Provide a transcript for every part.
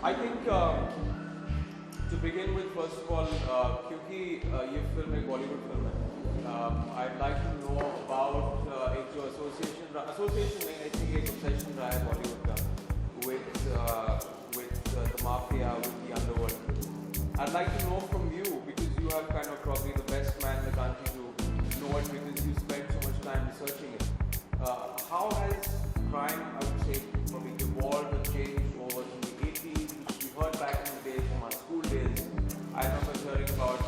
I think to begin with, first of all, क्योंकि ये film एक बॉलीवुड फिल्म है, I'd like to know about एक जो association नहीं, I think एक obsession रहा है बॉलीवुड का with the mafia, with the underworld. I'd like to know from you, because you are kind of probably the best man in the country to know it, because you spent so much time researching it. How has crime, I would say, probably evolved or changed over the 80s, which we heard back in the days from our school days? I remember hearing about,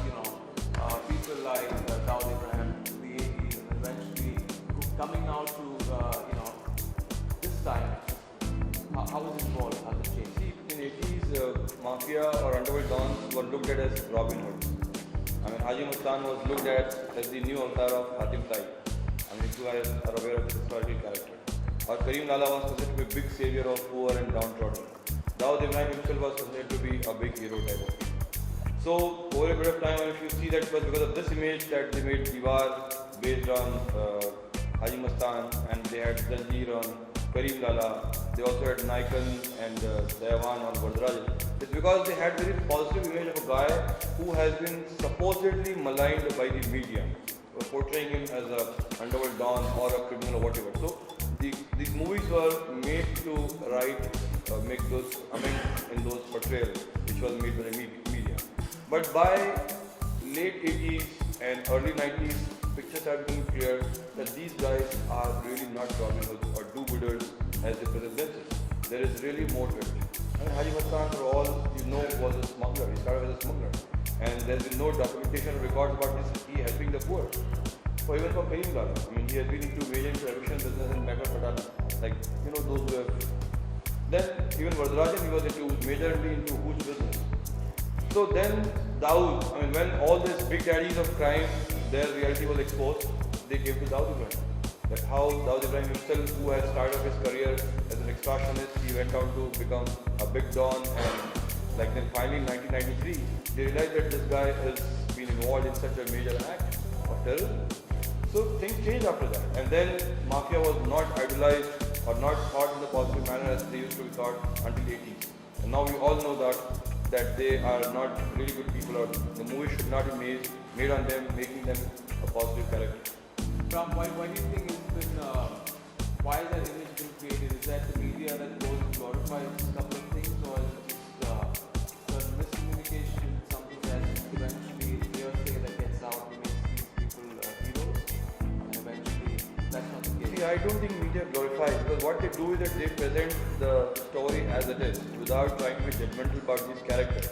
people like Dawood Ibrahim in the 80s, and eventually coming out to, this time. How was it evolved? How did it change? See, in 80s, mafia or underworld dons were looked at as Robin Hood. I mean, Haji Mustan was looked at as the new avatar of Hatim Tai. I mean, if you are aware of the historical character. Or Kareem Lala was considered to be a big savior of poor and downtrodden. Dawood Ibrahim himself was considered to be a big hero type of thing. So, over a bit of time, if you see that it was because of this image that they made Diwar based on Haji Mustan, and they had Zanjeer on Kareem Lala. They also had Nikon and Daiwan on Vardarajan. It's because they had very positive image of a guy who has been supposedly maligned by the media, portraying him as a underworld don or a criminal or whatever. So these movies were made to make those amend in those portrayals which was made by the media. But by late 80s and early 90s, pictures started being clear that these guys are really not Robin Hood or do-gooders as they present themselves. There is really more to it. I mean, Haji Mustan, for all you know, was a smuggler. He started as a smuggler. And there's been no documentation or records about he helping the poor. Or even from Kareem Lala. I mean, he has been major into eviction business in Mecca Patana. Like, those who have. Then, even Vardarajan, he was majorly into huge business. So then, Dawood, I mean, when all these big daddies of crime, their reality was exposed, they came to Dawood Ibrahim. That's how Dawood Ibrahim himself, who had started his career as an extortionist, he went on to become a big don, and then finally in 1993, they realized that this guy has been involved in such a major act of terrorism. So things changed after that, and then mafia was not idolized or not thought in the positive manner as they used to be thought until 80s. And now we all know that they are not really good people, or the movie should not be made on them, making them a positive character. Ram, why do you think it's been, why has that image been created? Is that the media that goes and glorifies a couple of things, or is it just miscommunication, something that eventually hearsay that gets out and makes these people heroes, and eventually that's not the case? See, I don't think media glorifies, because what they do is that they present the story as it is without trying to be judgmental about these characters.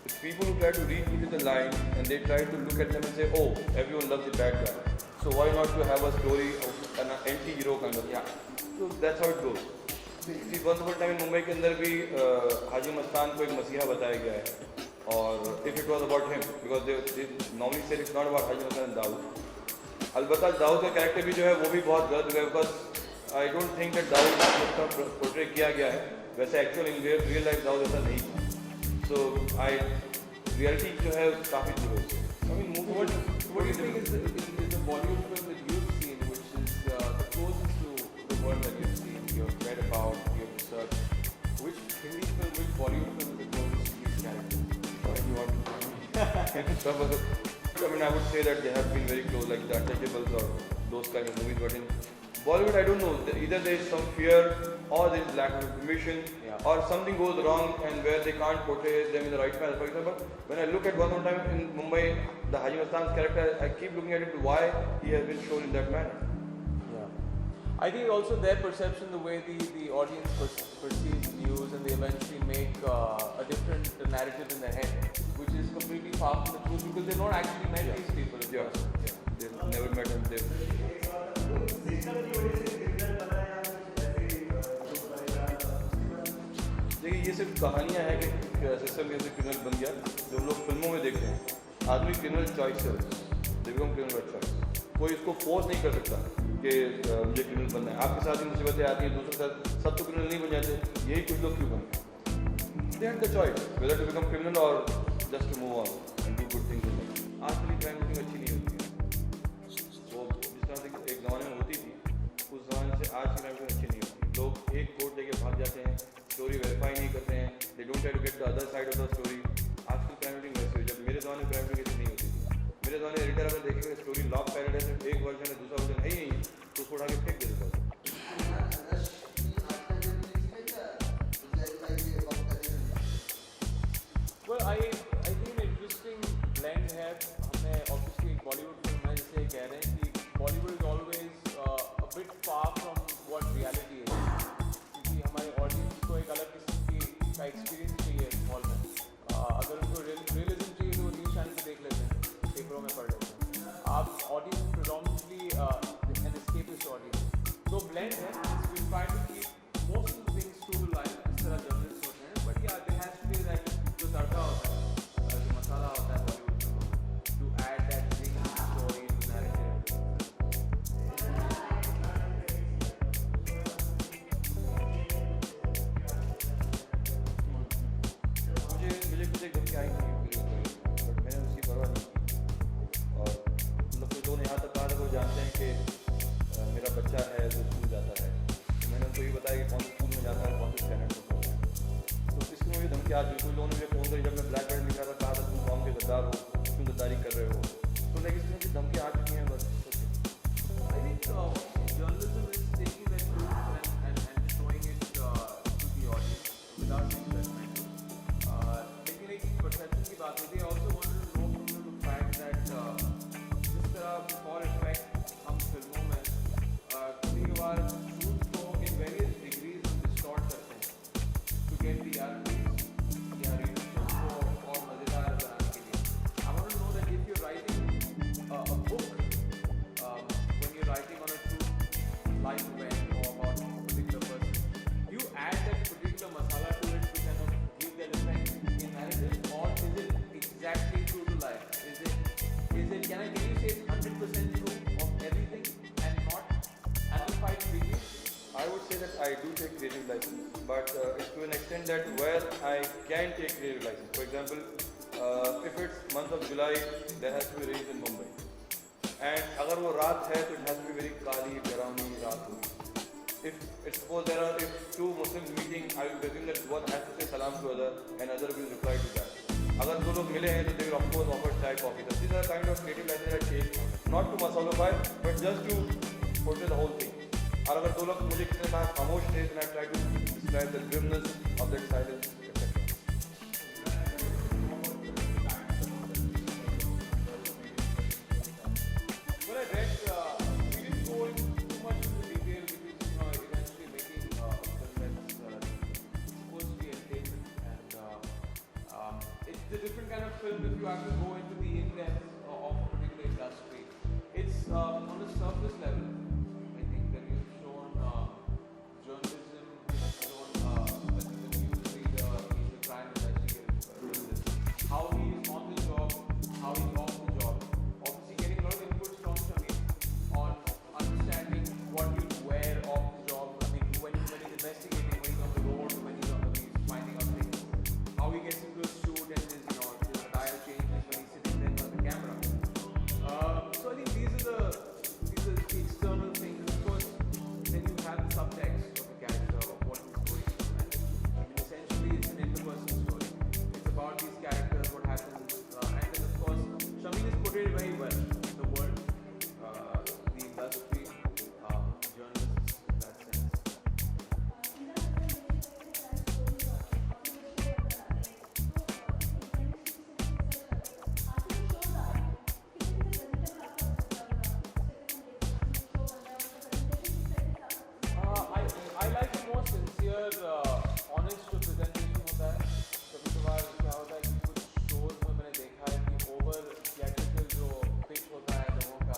It's people who try to read between the lines and they try to look at them and say, oh, everyone loves the bad guy. So why not to have a story of an anti-hero kind of? Yeah. So that's how it goes. See, once upon a time in Mumbai के अंदर भी हाजी मस्तान को एक मसीहा बताया गया है, और if it was about him, because they normally say it's not about Haji Mustan and Dawood. अलबत्ता दाऊद का कैरेक्टर भी जो है वो भी बहुत गलत है, because I don't think that Dawood का पोर्ट्रे किया गया है, वैसे actual in real life Dawood ऐसा नहीं था. So reality जो है काफी दूर है. I mean, what do you think is the Bollywood film that you've seen, which is the closest to the world that you've seen, you've read about, you've researched? Which Hindi film, which Bollywood film is the closest to these characters? What do you want? I mean, I would say that they have been very close, like The Untouchables or those kind of movies. But in Bollywood, I don't know. Either there is some fear, or there is lack of information, or something goes wrong, and where they can't portray them in the right manner. For example, when I look at one more time in Mumbai, the Haji Mustan's character, I keep looking at it why he has been shown in that manner. I think also their perception, the way the audience perceives news, and they eventually make a different narrative in their head, which is completely far from the truth, because they've not actually met these people. They've never met them. देखिए, ये सिर्फ कहानियाँ हैं कि system कैसे criminal बन गया, जो हम लोग फिल्मों में देखते हैं. आदमी क्रिमिनल चॉइस है, दे बिकम क्रिमिनल चॉइस. कोई इसको फोर्स नहीं कर सकता कि मुझे क्रिमिनल बनना है. आपके साथ ही मुसीबतें आती हैं, दूसरों के साथ, सब तो क्रिमिनल नहीं बन जाते. यही कुछ लोग क्यों बनते हैं? They have the choice whether to become criminal और just to move on and do good things in life. आजकल क्राइम रेटिंग अच्छी नहीं होती है. वो जिस तरह से एक ज़माने में होती थी, उस ज़माने से आज की क्राइम रेटिंग अच्छी नहीं होती. लोग एक कोर्ट लेके भाग जाते हैं, स्टोरी वेरीफाई नहीं करते हैं, they don't try to get the other side of the story. आजकल क्राइम रेटिंग वैसे हुई, जब मेरे ज़माने में क्राइम रेटिंग ऐसी नहीं होती थी। मेरे ज़माने एडिटर अगर देखेगा स्टोरी लॉक पैरेड है, सिर्फ एक वर्जन है, दूसरा वर्जन है ही नहीं, तो उसको उठा के फेंक देता था। Well, I think an interesting blend है. हमने obviously एक Bollywood film है, जिसे कह रहे हैं कि Bollywood is always a bit far from what reality is. क्योंकि हमारे audience को एक अलग किस्म की का experience चाहिए हॉल में. अगर उनको realism चाहिए तो वो न्यूज़ चैनल पे देख लेते हैं, पेपरों में पढ़ लेते हैं. आप audience predominantly an escapist audience. तो blend है. We try to keep most of the things true to life. इस तरह journalists होते हैं. But yeah, there has to be that जो तड़का होता है, जो मसाला होता है बॉलीवुड में, to add that thing to the story, to narrative. मुझे खुद एक धमकी आई थी, बट मैंने उसकी परवाह नहीं की। और मतलब कुछ लोगों ने यहाँ तक कहा था, वो जानते हैं कि मेरा बच्चा है जो स्कूल जाता है, तो मैंने उनको ये बताया कि कौन से स्कूल में जाता है, कौन से स्टैंडर्ड में पढ़ता है। तो इसमें मुझे धमकी आज कुछ लोगों ने मुझे फ़ोन करी, जब मैं ब्लैक बेल्ट लिख रहा था, कहा था तुम कौन के गद्दार हो, क्यों गद्दारी कर रहे हो। तो लेकिन इसमें मुझे धमकी आ चुकी है बस। I think journalism is taking that truth and showing it to the audience without being judgmental. लेकिन एक perception की बात होती है. I also wanted to know from you the fact that जिस तरह for effect हम फिल्मों में कभी कभार truth को in various degrees हम distort करते हैं to get the RPs या readership को और मज़ेदार बनाने के लिए. I want to know that if you're writing a book, when you're writing on a true life event or about a particular person, you add that particular masala to it to kind of give that effect in narrative, or is it exactly true to life? Is it can you say it's 100% true of everything and not amplified degrees? I would say that I do take creative license, but it's to an extent that where I can take creative license. For example, if it's month of July, there has to be rains in Mumbai. And अगर वो रात है तो it has to be very काली डरावनी रात होगी. If suppose if two Muslims meeting, I will presume that one has to say salam to other and other will reply to that. अगर दो लोग मिले हैं तो they will of course offer chai coffee. So these are kind of creative license I take, not to masalify, but just to portray the whole thing. और अगर दो लोग मुझे किसी ने कहा खामोश थे, then I try to describe the grimness of that silence, etc. Well, I read, we didn't go into too much into detail because, eventually making a film that's supposed to be entertainment, and it's a different kind of film if you have to go into the in-depth of a particular industry. It's on a surface level. I think that you've shown journalism, you've shown the news reader, he's the crime investigator, how he is on the job, how he's off the job. Obviously getting a lot of inputs from Shamir on understanding what you wear off the job. I mean, when he's investigating, when he's on the road, when he's finding out things, how he gets into a shoot and his attire changes when he's sitting there on the camera. So I think these are the external things. Of course, then you have the subtext of the character of what he's going through. And I mean, essentially, it's an interpersonal story. It's about these characters, what happens, and then of course, Shamir is portrayed very well. The world, the industry, journalists in that sense. I like the more sincere, honest जो presentation होता है. कभी कभार क्या होता है कि कुछ shows में मैंने देखा है कि over theatrical जो pitch होता है लोगों का,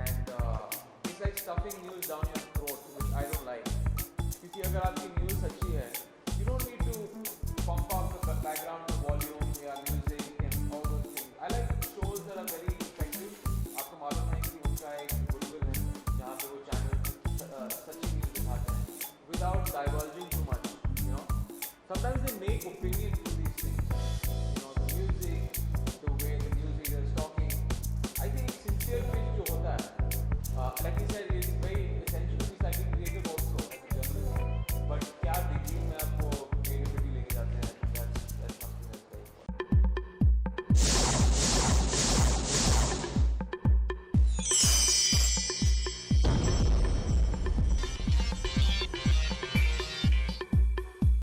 and it's like stuffing news down your throat, which I don't like. क्योंकि अगर आपकी news अच्छी है, you don't need to pump up the background volume या music and all those things. I like shows that are very effective. आपको मालूम है कि उनका एक goodwill है जहाँ पे वो channel सच्ची news दिखाते हैं without divulging too much. Sometimes they make opinion